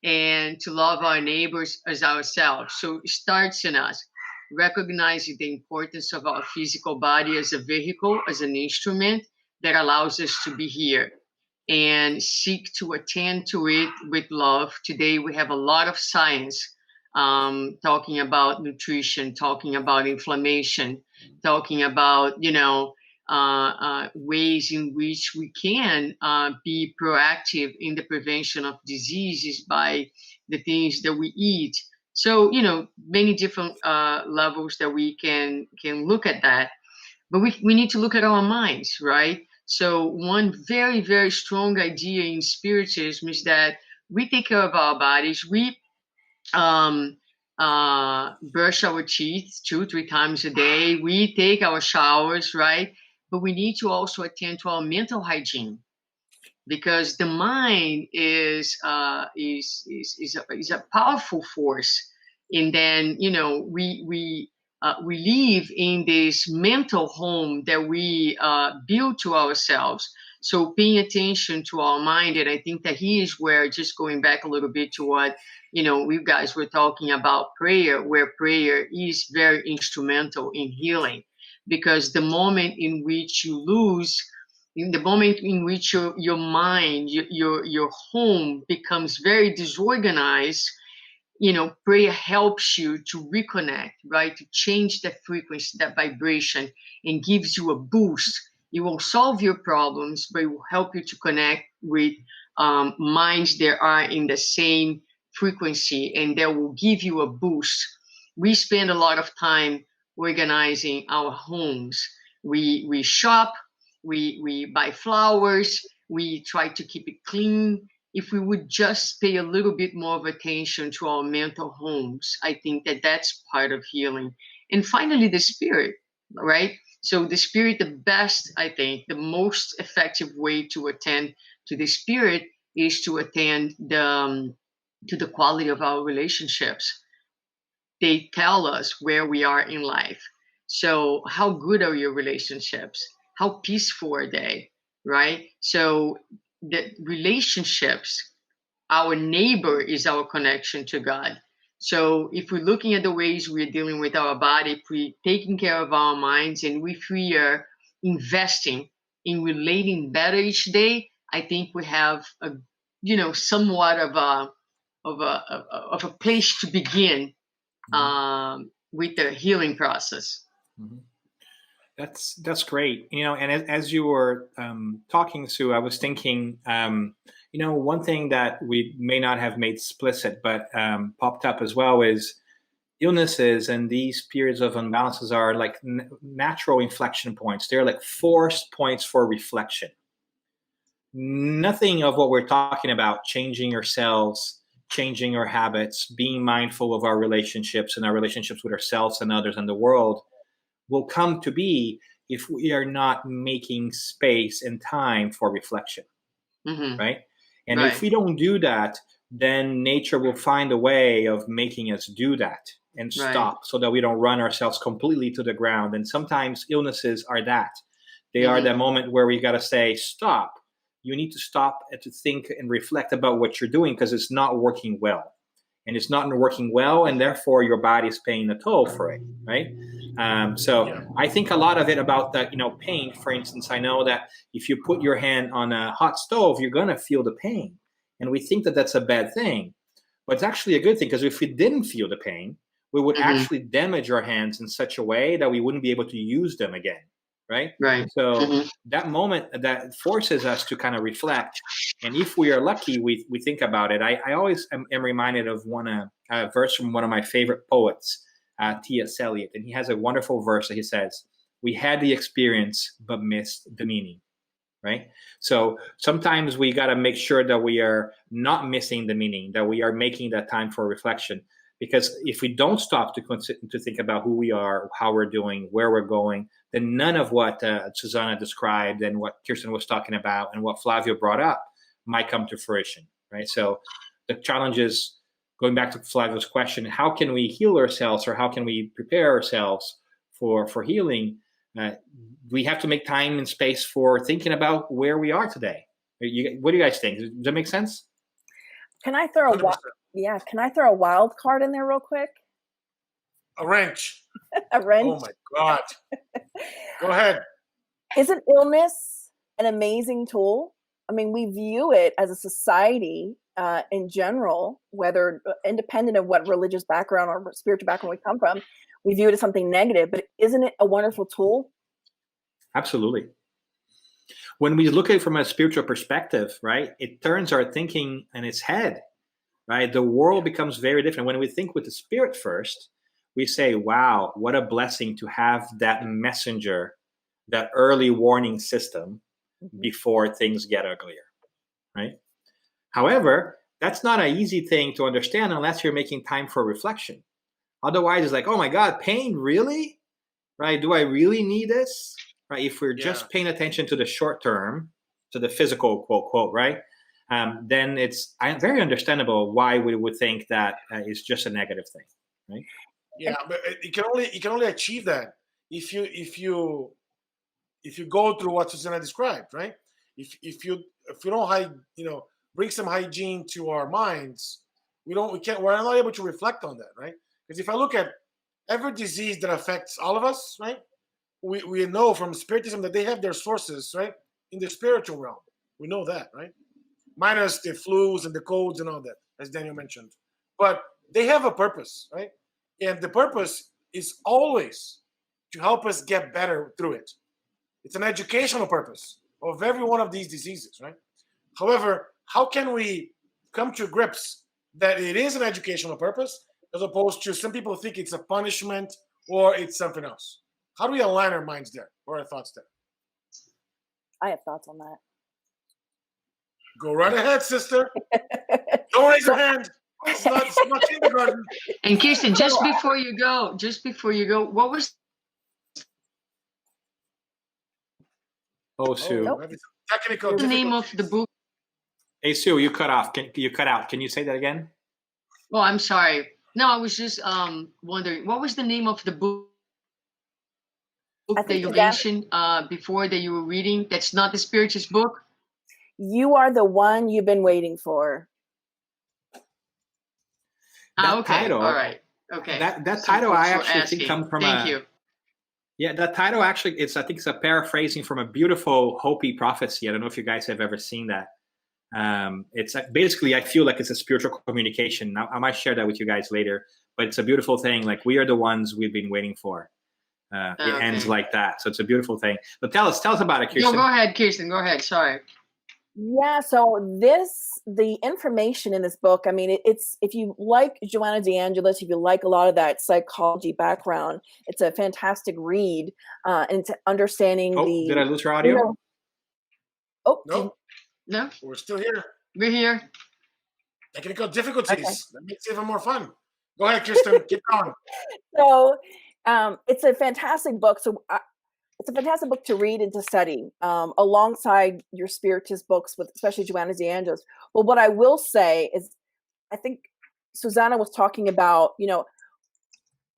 and to love our neighbors as ourselves. So it starts in us, recognizing the importance of our physical body as a vehicle, as an instrument that allows us to be here, and seek to attend to it with love. Today we have a lot of science talking about nutrition, talking about inflammation, talking about ways in which we can be proactive in the prevention of diseases by the things that we eat. So many different levels that we can look at that, but we need to look at our minds, right? So one very, very strong idea in Spiritism is that we take care of our bodies. We brush our teeth 2-3 times a day. We take our showers, right? But we need to also attend to our mental hygiene, because the mind is a powerful force. And then we live in this mental home that we build to ourselves. So paying attention to our mind, and I think that is where, just going back a little bit to what we guys were talking about prayer, where prayer is very instrumental in healing, because the moment in which you lose, in the moment in which your mind, your home becomes very disorganized, prayer helps you to reconnect, right? To change that frequency, that vibration, and gives you a boost. It won't solve your problems, but it will help you to connect with minds that are in the same frequency, and that will give you a boost. We spend a lot of time organizing our homes. We shop, we buy flowers, we try to keep it clean. If we would just pay a little bit more of attention to our mental homes, I think that that's part of healing. And finally, the spirit, right? So the spirit, the most effective way to attend to the spirit is to attend to the quality of our relationships. They tell us where we are in life. So how good are your relationships? How peaceful are they, right? So the relationships, our neighbor is our connection to God. So if we're looking at the ways we're dealing with our body, if we're taking care of our minds, and if we are investing in relating better each day, I think we have a, somewhat of a place to begin with the healing process. Mm-hmm. That's great. And as you were talking, Sue, I was thinking, one thing that we may not have made explicit, but popped up as well, is illnesses and these periods of imbalances are like natural inflection points. They're like forced points for reflection. Nothing of what we're talking about, changing ourselves, changing our habits, being mindful of our relationships and our relationships with ourselves and others and the world, will come to be if we are not making space and time for reflection, right? And if we don't do that, then nature will find a way of making us do that and stop, so that we don't run ourselves completely to the ground. And sometimes illnesses are that. They are the moment where we got to say, stop. You need to stop and to think and reflect about what you're doing, because it's not working well. And it's not working well, and therefore your body's paying the toll for it, right? I think a lot of it about that, pain, for instance. I know that if you put your hand on a hot stove, you're going to feel the pain. And we think that that's a bad thing. But it's actually a good thing, because if we didn't feel the pain, we would actually damage our hands in such a way that we wouldn't be able to use them again, right? So that moment, that forces us to kind of reflect. And if we are lucky, we think about it. I always am reminded of a verse from one of my favorite poets, T.S. Eliot. And he has a wonderful verse that he says, "We had the experience, but missed the meaning." Right? So sometimes we got to make sure that we are not missing the meaning, that we are making that time for reflection. Because if we don't stop to think about who we are, how we're doing, where we're going, then none of what Susanna described and what Kirsten was talking about and what Flavio brought up might come to fruition, right? So the challenge is, going back to Flavio's question, how can we heal ourselves, or how can we prepare ourselves for healing? We have to make time and space for thinking about where we are today. What do you guys think? Does that make sense? Can I throw a wild card in there real quick? A wrench. A wrench. Oh my God. Go ahead. Isn't illness an amazing tool? I mean, we view it as a society in general, whether independent of what religious background or spiritual background we come from, we view it as something negative, but isn't it a wonderful tool? Absolutely. When we look at it from a spiritual perspective, right, it turns our thinking on its head, right? The world becomes very different. When we think with the spirit first, we say, wow, what a blessing to have that messenger, that early warning system before things get uglier, right? However, that's not an easy thing to understand unless you're making time for reflection. Otherwise, it's like, oh my God, pain, really? Right? Do I really need this? Right? If we're just paying attention to the short term, to the physical, quote, right? Then it's very understandable why we would think that is just a negative thing, right? Yeah, but you can only achieve that if you go through what Susanna described, right? If you don't bring some hygiene to our minds, we're not able to reflect on that, right? Because if I look at every disease that affects all of us, right, we know from Spiritism that they have their sources, right, in the spiritual realm. We know that, right? Minus the flus and the colds and all that, as Daniel mentioned. But they have a purpose, right? And the purpose is always to help us get better through it. It's an educational purpose of every one of these diseases, right? However, how can we come to grips that it is an educational purpose, as opposed to some people think it's a punishment or it's something else? How do we align our minds there, or our thoughts there? I have thoughts on that. Go right ahead, sister. Don't raise your hand. It's not kindergarten. And Kirsten, just before you go, what was Sue? Technical the name of the book? Hey, Sue, you cut off. You cut out. Can you say that again? Oh, I'm sorry. No, I was just wondering, what was the name of the book that you mentioned before that you were reading? That's not the Spiritist book? You Are the One You've Been Waiting For. that Okay. title, All right. Okay. that Some title, I folks were actually think asking. comes from Thank a you. yeah. That title actually, I think it's a paraphrasing from a beautiful Hopi prophecy. I don't know if you guys have ever seen that. It's basically, I feel like it's a spiritual communication. Now, I might share that with you guys later, but it's a beautiful thing. Like, we are the ones we've been waiting for. It ends Okay. like that, so it's a beautiful thing. But tell us about it, No, Kirsten. go ahead, Kirsten. Go ahead. Sorry. Yeah, so the information in this book, I mean, it's if you like Joanna DeAngelis, if you like a lot of that psychology background, it's a fantastic read, and it's understanding Oh, did I lose your you audio? know, oh, Nope, No, we're still here. we're here. Technical okay. difficulties. That makes it even more fun. Go ahead, Kristen. Keep going. So, it's a fantastic book. It's a fantastic book to read and to study, alongside your spiritist books, with especially Joanna DeAngelis. But what I will say is, I think Susanna was talking about,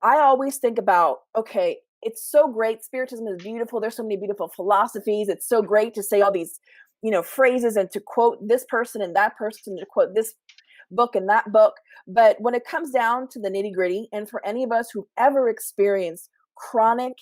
I always think about, okay, it's so great. Spiritism is beautiful. There's so many beautiful philosophies. It's so great to say all these, phrases and to quote this person and that person, to quote this book and that book. But when it comes down to the nitty gritty, and for any of us who've ever experienced chronic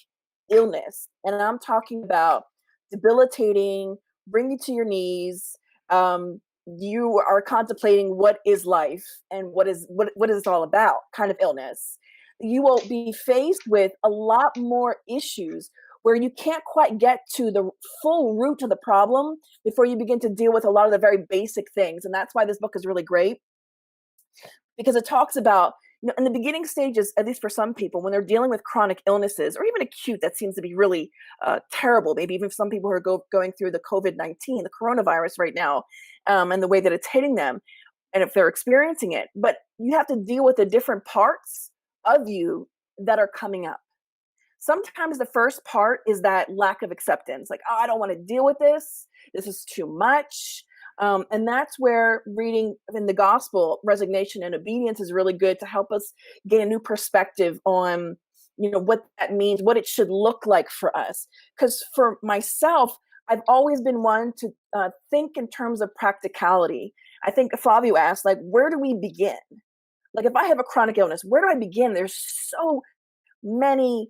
illness, and I'm talking about debilitating, bring you to your knees, you are contemplating what is life and what is it all about kind of illness, you will be faced with a lot more issues where you can't quite get to the full root of the problem before you begin to deal with a lot of the very basic things. And that's why this book is really great, because it talks about, in the beginning stages, at least for some people, when they're dealing with chronic illnesses or even acute, that seems to be really terrible. Maybe even for some people who are going through the COVID-19, the coronavirus right now, and the way that it's hitting them, and if they're experiencing it. But you have to deal with the different parts of you that are coming up. Sometimes the first part is that lack of acceptance, like, oh, I don't want to deal with this. This is too much. And that's where reading in the gospel, resignation and obedience, is really good to help us get a new perspective on, what that means, what it should look like for us. Because for myself, I've always been one to think in terms of practicality. I think Flavio asked, like, where do we begin? Like, if I have a chronic illness, where do I begin? There's so many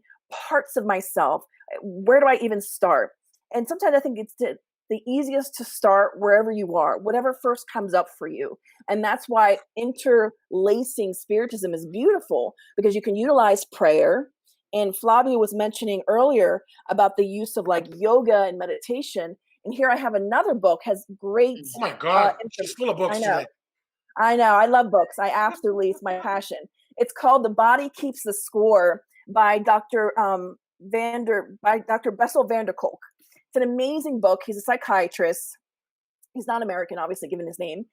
parts of myself. Where do I even start? And sometimes I think it's the easiest to start wherever you are, whatever first comes up for you. And that's why interlacing Spiritism is beautiful, because you can utilize prayer. And Flavio was mentioning earlier about the use of like yoga and meditation. And here I have another book, has great. Oh my God, info- she's full of books I know. today. I know. I love books. I absolutely, it's my passion. It's called The Body Keeps the Score by Dr. Dr. Bessel van der Kolk. It's an amazing book. He's a psychiatrist. He's not American, obviously, given his name.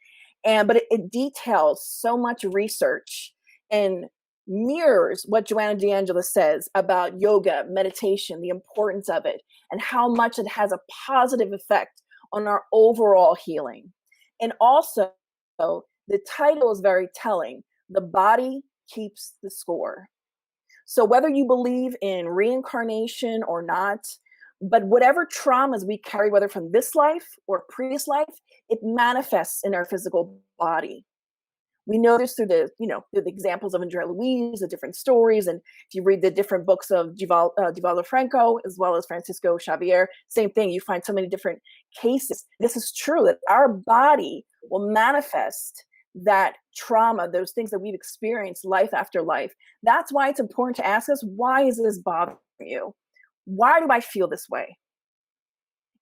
But it details so much research and mirrors what Joanna DeAngelis says about yoga, meditation, the importance of it, and how much it has a positive effect on our overall healing. And also, the title is very telling. The body keeps the score. So whether you believe in reincarnation or not, but whatever traumas we carry, whether from this life or previous life, it manifests in our physical body. We know this through through the examples of Andrea Louise, the different stories. And if you read the different books of Divaldo Franco, as well as Francisco Xavier, same thing. You find so many different cases. This is true, that our body will manifest that trauma, those things that we've experienced life after life. That's why it's important to ask us, why is this bothering you? Why do I feel this way?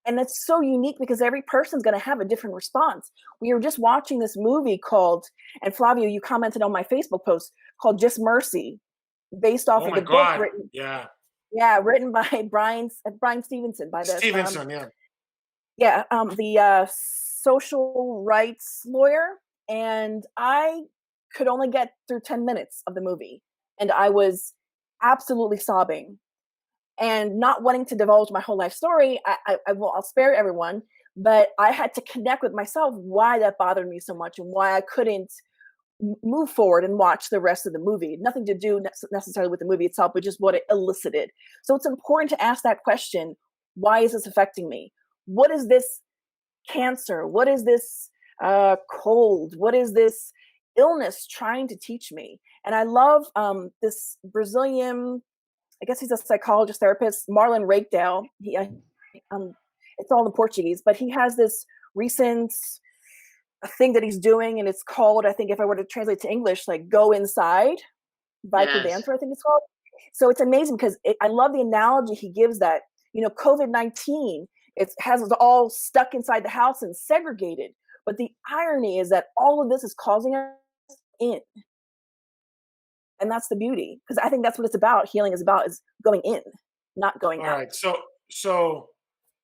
And it's so unique because every person's going to have a different response. We were just watching this movie called, and Flavio, you commented on my Facebook post, called Just Mercy, based off of the book written. Yeah, written by Brian Stevenson, by the Stevenson, the social rights lawyer. And I could only get through 10 minutes of the movie, and I was absolutely sobbing. And not wanting to divulge my whole life story, I'll spare everyone, but I had to connect with myself why that bothered me so much and why I couldn't move forward and watch the rest of the movie. Nothing to do necessarily with the movie itself, but just what it elicited. So it's important to ask that question, why is this affecting me? What is this cancer? What is this cold? What is this illness trying to teach me. And I love this Brazilian, I guess he's a psychologist, therapist, Marlon Rakedale. It's all in Portuguese, but he has this recent thing that he's doing, and it's called, I think if I were to translate to English, like Go Inside by Yes. Dancer, I think it's called. So it's amazing because I love the analogy he gives that, COVID-19, it has us all stuck inside the house and segregated. But the irony is that all of this is causing us in. And that's the beauty, because I think that's what it's about. Healing is about, is going in, not going out. All right. So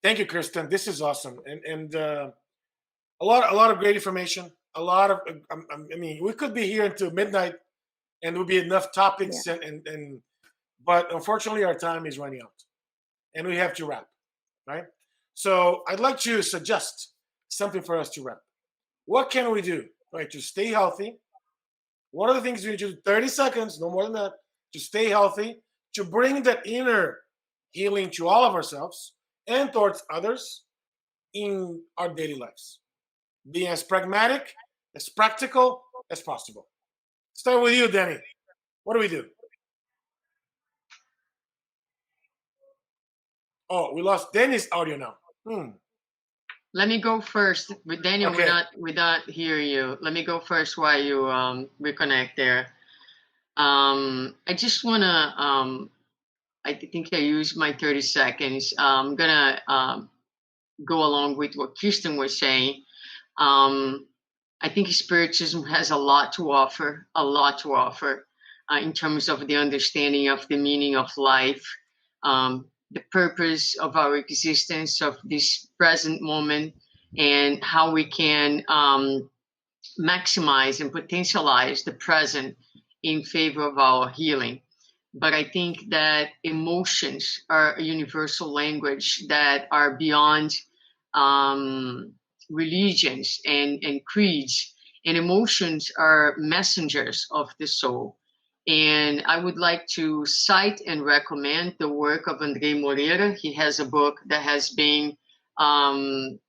thank you, Kristen. This is awesome. And a lot of great information. A lot of, I mean, we could be here until midnight and there would be enough topics and but unfortunately our time is running out and we have to wrap, right? So I'd like to suggest something for us to wrap. What can we do, right, to stay healthy? What are the things we need to do? 30 seconds, no more than that, to stay healthy, to bring that inner healing to all of ourselves and towards others in our daily lives. Being as pragmatic, as practical as possible. Start with you, Danny. What do we do? Oh, we lost Danny's audio now. Let me go first. With Daniel, Okay. we not hear you. Let me go first while you reconnect there. I just wanna I think I used my 30 seconds. I'm gonna go along with what Kirsten was saying. I think Spiritism has a lot to offer, in terms of the understanding of the meaning of life, the purpose of our existence, of this present moment, and how we can maximize and potentialize the present in favor of our healing. But I think that emotions are a universal language that are beyond religions and creeds, and emotions are messengers of the soul. And I would like to cite and recommend the work of Andre Moreira. He has a book that has been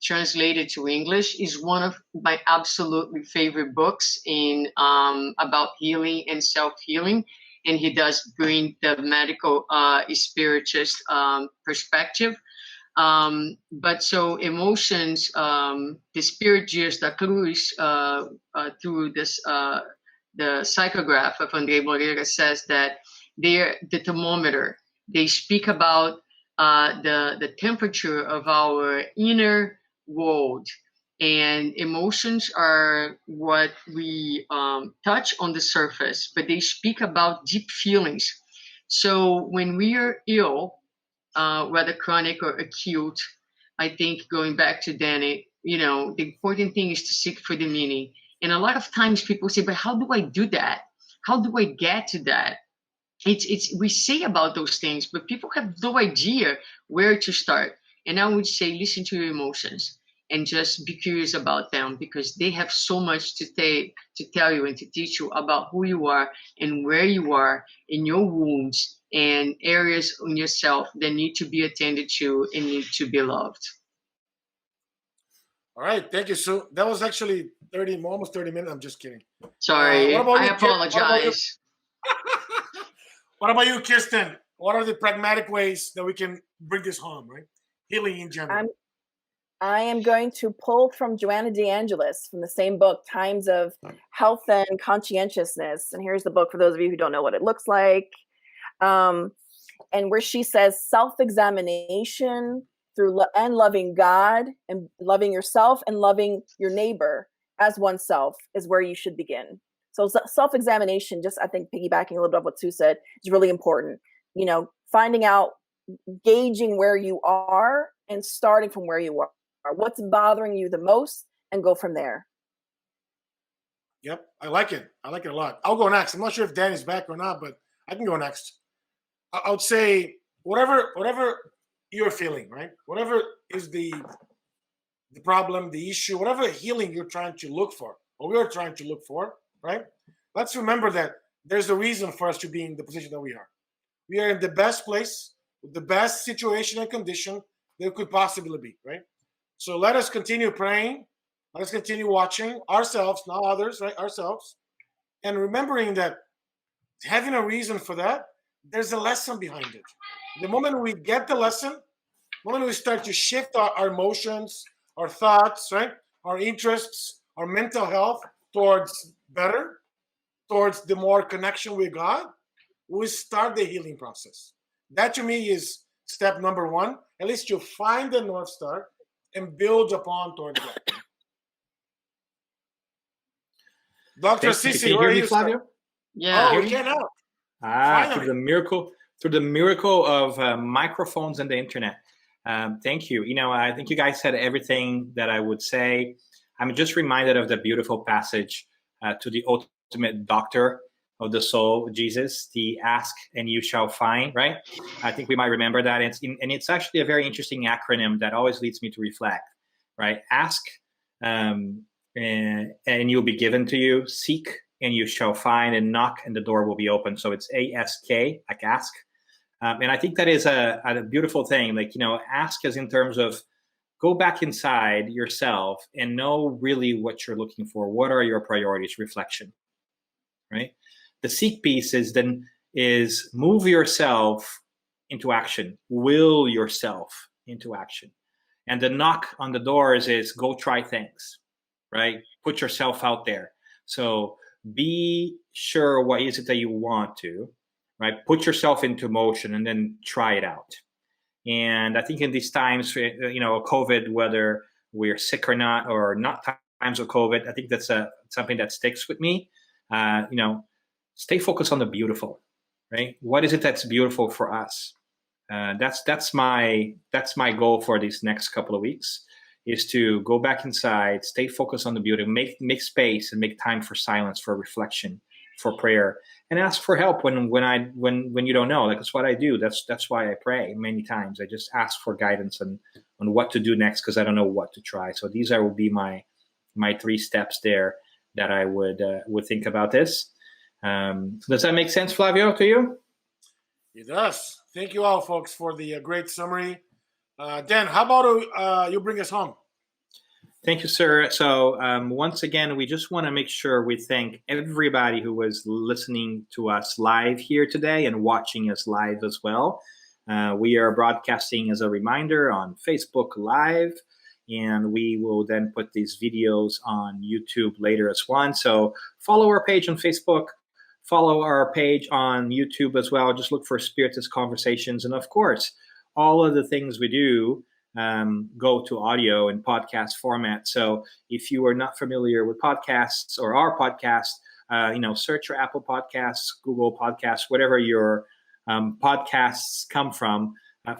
translated to English. Is one of my absolutely favorite books in about healing and self-healing. And he does bring the medical spiritist perspective. But so emotions, the Spirit Dias da Cruz, through this the psychograph of Andre Moreira, says that they're the thermometer. They speak about the temperature of our inner world, and emotions are what we touch on the surface, but they speak about deep feelings. So when we are ill, whether chronic or acute, I think going back to Danny, the important thing is to seek for the meaning. And a lot of times people say, but how do I do that? How do I get to that? It's we say about those things, but people have no idea where to start. And I would say, listen to your emotions and just be curious about them, because they have so much to tell you and to teach you about who you are and where you are in your wounds and areas in yourself that need to be attended to and need to be loved. All right, thank you, Sue. That was actually almost 30 minutes. I'm just kidding. Sorry, what about I you, apologize. What about you, Kirsten? What are the pragmatic ways that we can bring this home, right? Healing in general. I am going to pull from Joanna DeAngelis from the same book, Times of Health and Conscientiousness. And here's the book for those of you who don't know what it looks like. And where she says self-examination through and loving God and loving yourself and loving your neighbor as oneself is where you should begin. So self-examination, just I think piggybacking a little bit of what Sue said, is really important. Finding out, gauging where you are and starting from where you are. What's bothering you the most, and go from there. Yep, I like it. I like it a lot. I'll go next. I'm not sure if Danny's back or not, but I can go next. I would say whatever you're feeling, right? Whatever is the problem, the issue, whatever healing you're trying to look for, or we are trying to look for, right? Let's remember that there's a reason for us to be in the position that we are. We are in the best place, with the best situation and condition there could possibly be, right? So let us continue praying. Let us continue watching ourselves, not others, right? Ourselves. and remembering that having a reason for that, there's a lesson behind it. The moment we get the lesson, the moment we start to shift our emotions, our thoughts, right, our interests, our mental health towards better, towards the more connection with God, we start the healing process. That to me is step number one. At least you find the North Star and build upon towards that. Dr. Thank you. Sisi, Can you where hear are me, you? Flavio? Yeah. Oh, we can now. Through the miracle of microphones and the internet. Thank you. I think you guys said everything that I would say. I'm just reminded of the beautiful passage to the ultimate doctor of the soul, Jesus, the ask and you shall find, right? I think we might remember that. And it's actually a very interesting acronym that always leads me to reflect, right? Ask and you'll be given to you. Seek and you shall find, and knock and the door will be open. So it's ASK, like ask. And I think that is a beautiful thing. Like, ask as in terms of go back inside yourself and know really what you're looking for. What are your priorities? Reflection, right? The seek piece is move yourself into action, will yourself into action. And the knock on the doors is go try things, right? Put yourself out there. So be sure what is it that you want to, right? Put yourself into motion and then try it out. And I think in these times, COVID, whether we're sick or not times of COVID, I think that's something that sticks with me. Stay focused on the beautiful, right? What is it that's beautiful for us? That's my goal for these next couple of weeks, is to go back inside, stay focused on the beauty, make space and make time for silence, for reflection, for prayer, and ask for help when you don't know. Like, that's what I do. That's why I pray many times. I just ask for guidance on what to do next, because I don't know what to try. So these would be my 3 steps there that I would think about this. Does that make sense, Flavio, to you? It does. Thank you all, folks, for the great summary. Dan, how about you bring us home? Thank you, sir. So once again, we just want to make sure we thank everybody who was listening to us live here today and watching us live as well. We are broadcasting, as a reminder, on Facebook Live, and we will then put these videos on YouTube later as well. So follow our page on Facebook. Follow our page on YouTube as well. Just look for Spiritist Conversations. And of course, all of the things we do go to audio and podcast format. So if you are not familiar with podcasts or our podcast, search your Apple Podcasts, Google Podcasts, whatever your podcasts come from.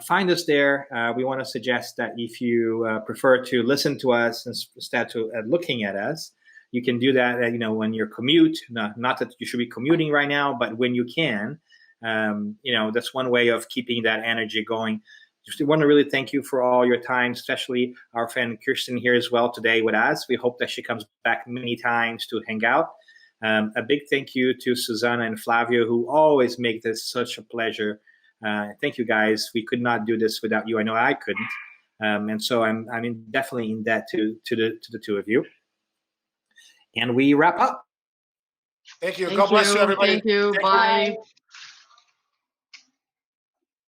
Find us there. We want to suggest that if you prefer to listen to us instead of looking at us, you can do that, when you commute. Not that you should be commuting right now, but when you can, that's one way of keeping that energy going. Just want to really thank you for all your time, especially our friend Kirsten here as well today with us. We hope that she comes back many times to hang out. A big thank you to Susanna and Flavio, who always make this such a pleasure. Thank you, guys. We could not do this without you. I know I couldn't. And so I'm definitely in debt to the two of you. And we wrap up. Thank you. God bless you, everybody. Thank you. Thank Bye. you.